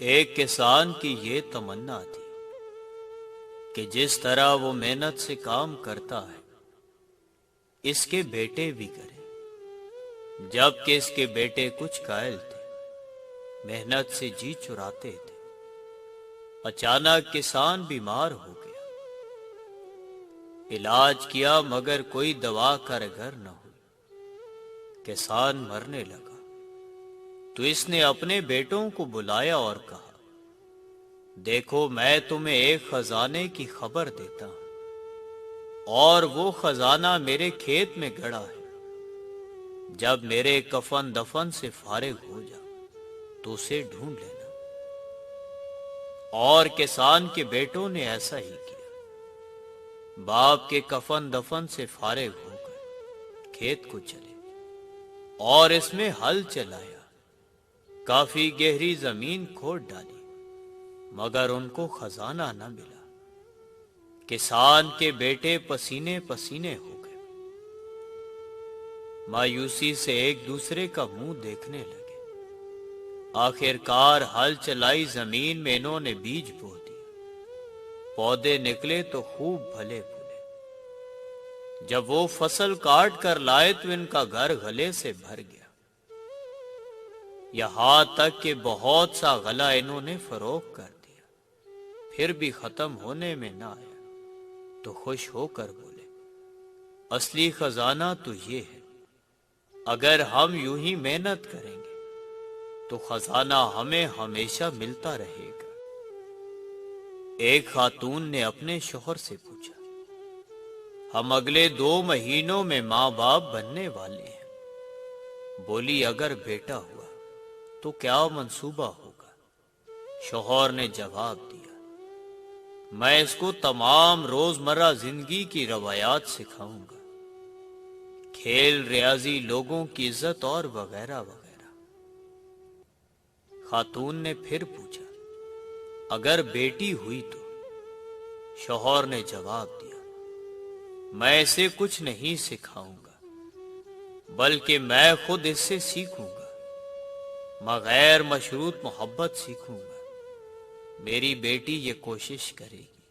ایک کسان کی یہ تمنا تھی کہ جس طرح وہ محنت سے کام کرتا ہے اس کے بیٹے بھی کریں، جبکہ اس کے بیٹے کچھ قائل تھے، محنت سے جی چراتے تھے۔ اچانک کسان بیمار ہو گیا، علاج کیا مگر کوئی دوا کارگر نہ ہوئی، کسان مرنے لگا۔ تو اس نے اپنے بیٹوں کو بلایا اور کہا، دیکھو میں تمہیں ایک خزانے کی خبر دیتا ہوں، اور وہ خزانہ میرے کھیت میں گڑا ہے۔ جب میرے کفن دفن سے فارغ ہو جا تو اسے ڈھونڈ لینا۔ اور کسان کے بیٹوں نے ایسا ہی کیا۔ باپ کے کفن دفن سے فارغ ہو کر کھیت کو چلے اور اس میں ہل چلایا، کافی گہری زمین کھود ڈالی، مگر ان کو خزانہ نہ ملا۔ کسان کے بیٹے پسینے پسینے ہو گئے، مایوسی سے ایک دوسرے کا منہ دیکھنے لگے۔ آخر کار ہل چلائی زمین میں انہوں نے بیج بو دیا، پودے نکلے تو خوب پھلے پھولے۔ جب وہ فصل کاٹ کر لائے تو ان کا گھر غلے سے بھر گیا، یہاں تک کہ بہت سا غلہ انہوں نے فروخت کر دیا۔ پھر بھی ختم ہونے میں نہ آیا تو خوش ہو کر بولے، اصلی خزانہ تو یہ ہے، اگر ہم یوں ہی محنت کریں گے تو خزانہ ہمیں ہمیشہ ملتا رہے گا۔ ایک خاتون نے اپنے شوہر سے پوچھا، ہم اگلے 2 مہینوں میں ماں باپ بننے والے ہیں۔ بولی، اگر بیٹا ہوا تو کیا منصوبہ ہوگا؟ شوہر نے جواب دیا، میں اس کو تمام روزمرہ زندگی کی روایات سکھاؤں گا، کھیل، ریاضی، لوگوں کی عزت اور وغیرہ وغیرہ۔ خاتون نے پھر پوچھا، اگر بیٹی ہوئی تو؟ شوہر نے جواب دیا، میں اسے کچھ نہیں سکھاؤں گا، بلکہ میں خود اس سے سیکھوں گا، میں غیر مشروط محبت سیکھوں گا۔ میری بیٹی یہ کوشش کرے گی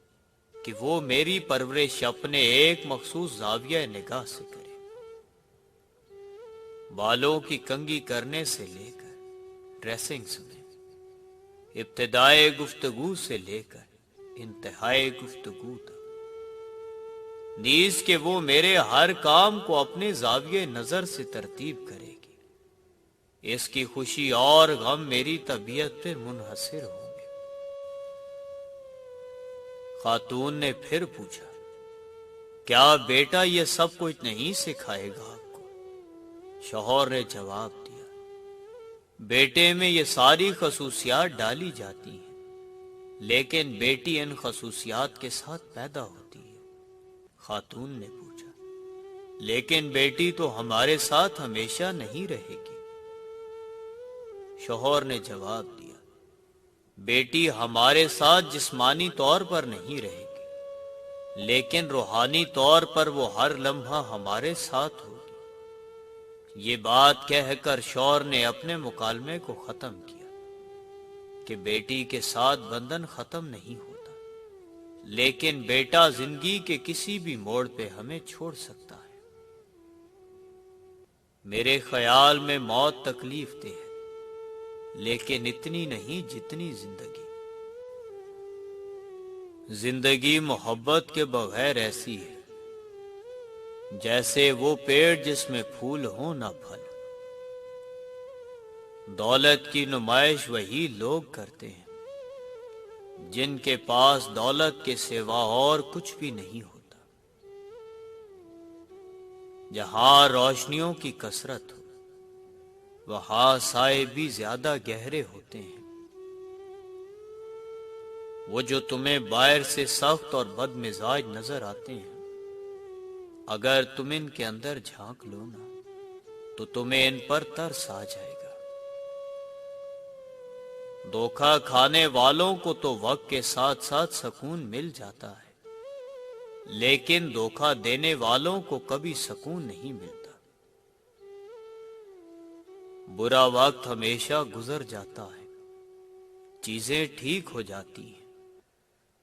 کہ وہ میری پرورش اپنے ایک مخصوص زاویہ نگاہ سے کرے، بالوں کی کنگھی کرنے سے لے کر ڈریسنگ سمجھ، ابتدائے گفتگو سے لے کر انتہائی گفتگو تک، نیز کہ وہ میرے ہر کام کو اپنے زاویہ نظر سے ترتیب کرے گی۔ اس کی خوشی اور غم میری طبیعت پر منحصر ہوں گے۔ خاتون نے پھر پوچھا، کیا بیٹا یہ سب کچھ نہیں سکھائے گا آپ کو؟ شوہر نے جواب دیا، بیٹے میں یہ ساری خصوصیات ڈالی جاتی ہیں، لیکن بیٹی ان خصوصیات کے ساتھ پیدا ہوتی ہے۔ خاتون نے پوچھا، لیکن بیٹی تو ہمارے ساتھ ہمیشہ نہیں رہے گی؟ شوہر نے جواب دیا، بیٹی ہمارے ساتھ جسمانی طور پر نہیں رہے گی، لیکن روحانی طور پر وہ ہر لمحہ ہمارے ساتھ ہوگی۔ یہ بات کہہ کر شوہر نے اپنے مکالمے کو ختم کیا کہ بیٹی کے ساتھ بندھن ختم نہیں ہوتا، لیکن بیٹا زندگی کے کسی بھی موڑ پہ ہمیں چھوڑ سکتا ہے۔ میرے خیال میں موت تکلیف دہ ہے، لیکن اتنی نہیں جتنی زندگی۔ زندگی محبت کے بغیر ایسی ہے جیسے وہ پیڑ جس میں پھول ہوں نہ پھل۔ دولت کی نمائش وہی لوگ کرتے ہیں جن کے پاس دولت کے سوا اور کچھ بھی نہیں ہوتا۔ جہاں روشنیوں کی کثرت ہو وہاں سائے بھی زیادہ گہرے ہوتے ہیں۔ وہ جو تمہیں باہر سے سخت اور بد مزاج نظر آتے ہیں، اگر تم ان کے اندر جھانک لو نا تو تمہیں ان پر ترس آ جائے گا۔ دھوکہ کھانے والوں کو تو وقت کے ساتھ ساتھ سکون مل جاتا ہے، لیکن دھوکہ دینے والوں کو کبھی سکون نہیں ملتا۔ برا وقت ہمیشہ گزر جاتا ہے، چیزیں ٹھیک ہو جاتی ہیں،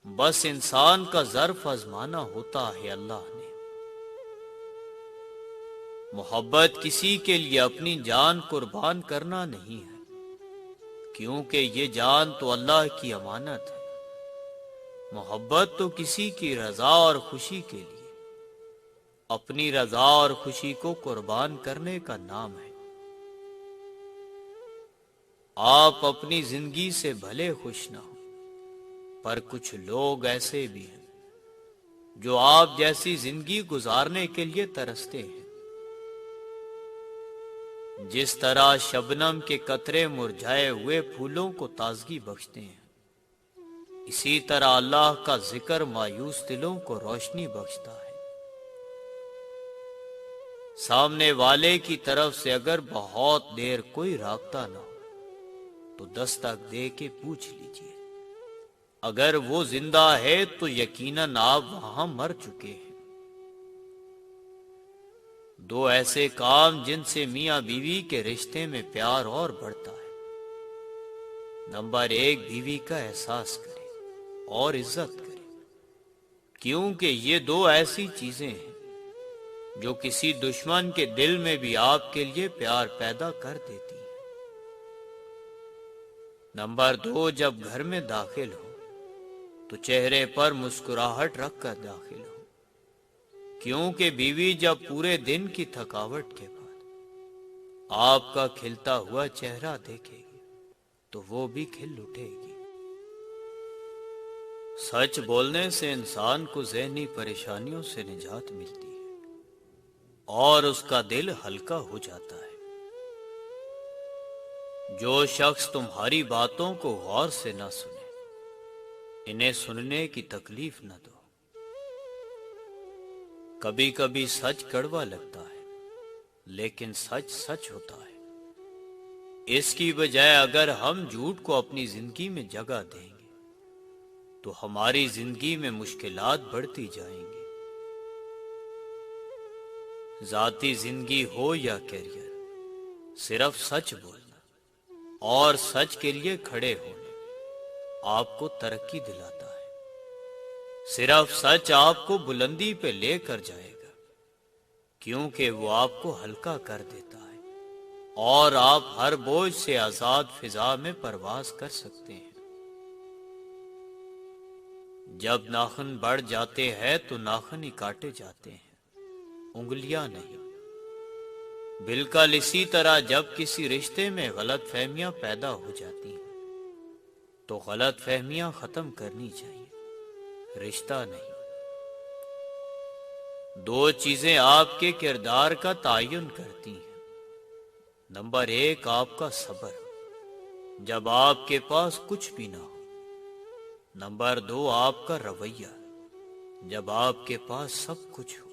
بس انسان کا ظرف آزمانا ہوتا ہے اللہ نے۔ محبت کسی کے لیے اپنی جان قربان کرنا نہیں ہے، کیونکہ یہ جان تو اللہ کی امانت ہے۔ محبت تو کسی کی رضا اور خوشی کے لیے اپنی رضا اور خوشی کو قربان کرنے کا نام ہے۔ آپ اپنی زندگی سے بھلے خوش نہ ہوں، پر کچھ لوگ ایسے بھی ہیں جو آپ جیسی زندگی گزارنے کے لیے ترستے ہیں۔ جس طرح شبنم کے قطرے مرجھائے ہوئے پھولوں کو تازگی بخشتے ہیں، اسی طرح اللہ کا ذکر مایوس دلوں کو روشنی بخشتا ہے۔ سامنے والے کی طرف سے اگر بہت دیر کوئی رابطہ نہ ہو تو دستک دے کے پوچھ لیجئے، اگر وہ زندہ ہے تو یقیناً آپ وہاں مر چکے ہیں۔ دو ایسے کام جن سے میاں بیوی کے رشتے میں پیار اور بڑھتا ہے۔ نمبر 1، بیوی کا احساس کرے اور عزت کرے، کیونکہ یہ دو ایسی چیزیں ہیں جو کسی دشمن کے دل میں بھی آپ کے لیے پیار پیدا کر دیتی ہیں۔ نمبر 2، جب گھر میں داخل ہو تو چہرے پر مسکراہٹ رکھ کر داخل ہو، کیونکہ بیوی جب پورے دن کی تھکاوٹ کے بعد آپ کا کھلتا ہوا چہرہ دیکھے گی تو وہ بھی کھل اٹھے گی۔ سچ بولنے سے انسان کو ذہنی پریشانیوں سے نجات ملتی ہے اور اس کا دل ہلکا ہو جاتا ہے۔ جو شخص تمہاری باتوں کو غور سے نہ سنے، انہیں سننے کی تکلیف نہ دو۔ کبھی کبھی سچ کڑوا لگتا ہے، لیکن سچ سچ ہوتا ہے۔ اس کی بجائے اگر ہم جھوٹ کو اپنی زندگی میں جگہ دیں گے تو ہماری زندگی میں مشکلات بڑھتی جائیں گی۔ ذاتی زندگی ہو یا کیریئر، صرف سچ بولنا اور سچ کے لیے کھڑے ہونا آپ کو ترقی دلاتا ہے۔ صرف سچ آپ کو بلندی پہ لے کر جائے گا، کیونکہ وہ آپ کو ہلکا کر دیتا ہے اور آپ ہر بوجھ سے آزاد فضا میں پرواز کر سکتے ہیں۔ جب ناخن بڑھ جاتے ہیں تو ناخن ہی کاٹے جاتے ہیں، انگلیاں نہیں۔ بالکل اسی طرح جب کسی رشتے میں غلط فہمیاں پیدا ہو جاتی ہیں تو غلط فہمیاں ختم کرنی چاہیے، رشتہ نہیں۔ دو چیزیں آپ کے کردار کا تعین کرتی ہیں۔ نمبر 1، آپ کا صبر، جب آپ کے پاس کچھ بھی نہ ہو۔ نمبر 2، آپ کا رویہ، جب آپ کے پاس سب کچھ ہو۔